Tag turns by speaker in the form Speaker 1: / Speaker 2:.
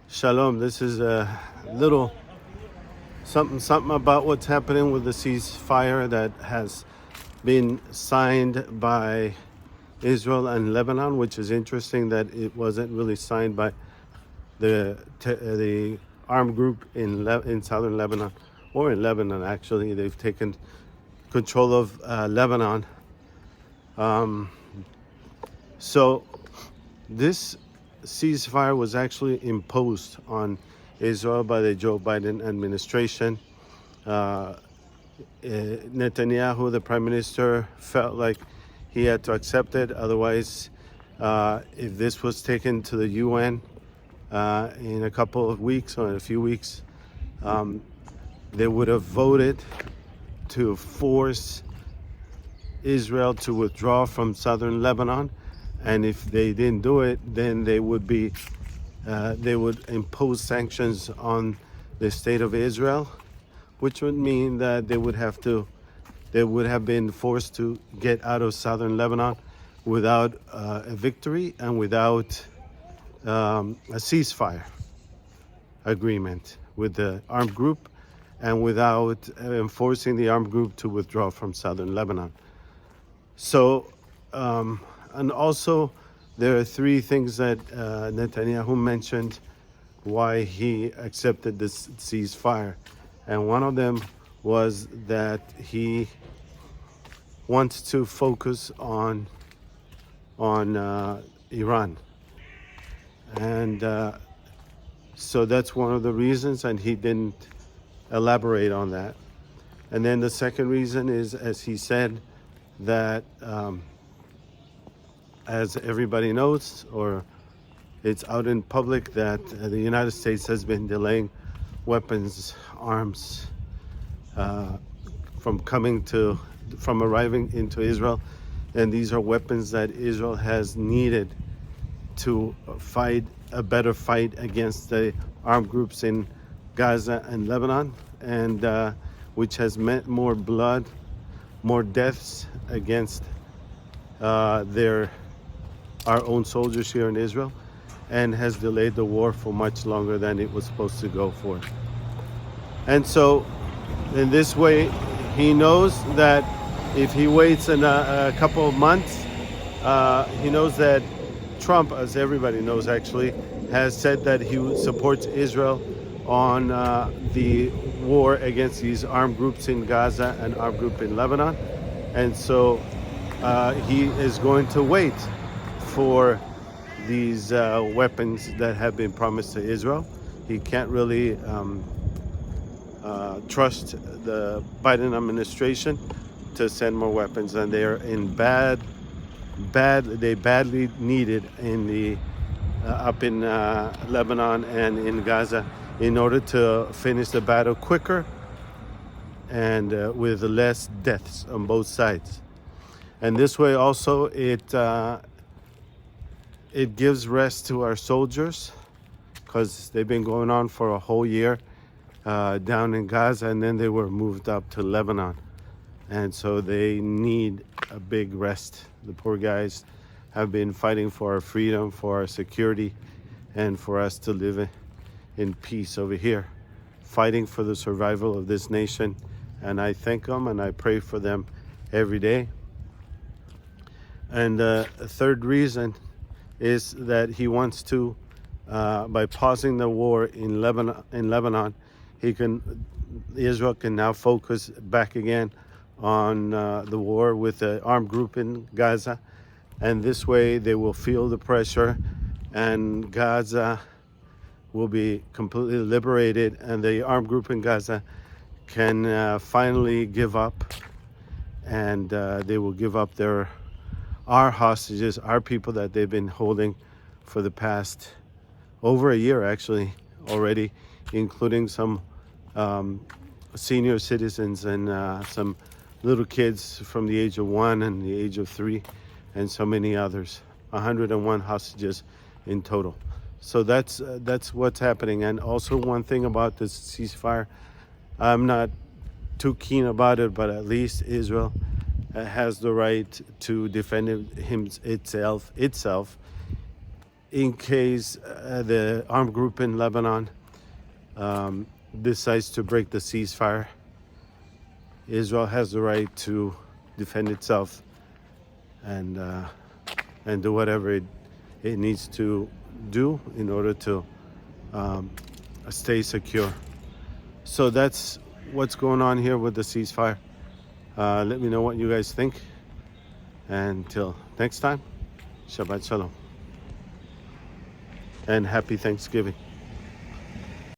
Speaker 1: Shalom. This is a little something about what's happening with the ceasefire that has been signed by Israel and Lebanon, which is interesting that it wasn't really signed by the armed group in southern Lebanon, or in Lebanon actually. They've taken control of Lebanon. So this ceasefire was actually imposed on Israel by the Joe Biden administration. Netanyahu, the prime minister, felt like he had to accept it. Otherwise, if this was taken to the UN in a couple of weeks or in a few weeks, they would have voted to force Israel to withdraw from southern Lebanon. And if they didn't do it, then they would impose sanctions on the state of Israel, which would mean that they would have been forced to get out of southern Lebanon without a victory and without a ceasefire agreement with the armed group, and without enforcing the armed group to withdraw from southern Lebanon. So, and also, there are three things that Netanyahu mentioned why he accepted this ceasefire. And one of them was that he wants to focus on Iran. And so that's one of the reasons, and he didn't elaborate on that. And then the second reason is, as he said, that as everybody knows, or it's out in public, that the United States has been delaying weapons, arms from arriving into Israel. And these are weapons that Israel has needed to fight a better fight against the armed groups in Gaza and Lebanon, and which has meant more blood, more deaths against our own soldiers here in Israel, and has delayed the war for much longer than it was supposed to go for. And so in this way, he knows that if he waits a couple of months, he knows that Trump, as everybody knows actually, has said that he supports Israel on the war against these armed groups in Gaza and armed group in Lebanon. And so he is going to wait for these weapons that have been promised to Israel. He can't really trust the Biden administration to send more weapons, and they are in they badly needed in the up in Lebanon and in Gaza, in order to finish the battle quicker and with less deaths on both sides. And this way also it gives rest to our soldiers, because they've been going on for a whole year down in Gaza, and then they were moved up to Lebanon. And so they need a big rest. The poor guys have been fighting for our freedom, for our security, and for us to live in peace over here, fighting for the survival of this nation. And I thank them and I pray for them every day. And the third reason is that he wants to, by pausing the war in Lebanon, Israel can now focus back again on the war with the armed group in Gaza. And this way they will feel the pressure, and Gaza will be completely liberated, and the armed group in Gaza can finally give up, and they will give up our hostages, our people that they've been holding for the past over a year actually already, including some senior citizens and some little kids from the age of 1 and the age of 3, and so many others. 101 hostages in total. So that's what's happening. And also, one thing about this ceasefire, I'm not too keen about it, but at least Israel has the right to defend itself in case the armed group in Lebanon decides to break the ceasefire, Israel has the right to defend itself and do whatever it needs to do in order to stay secure. So that's what's going on here with the ceasefire. Let me know what you guys think. Until next time, Shabbat Shalom and happy Thanksgiving.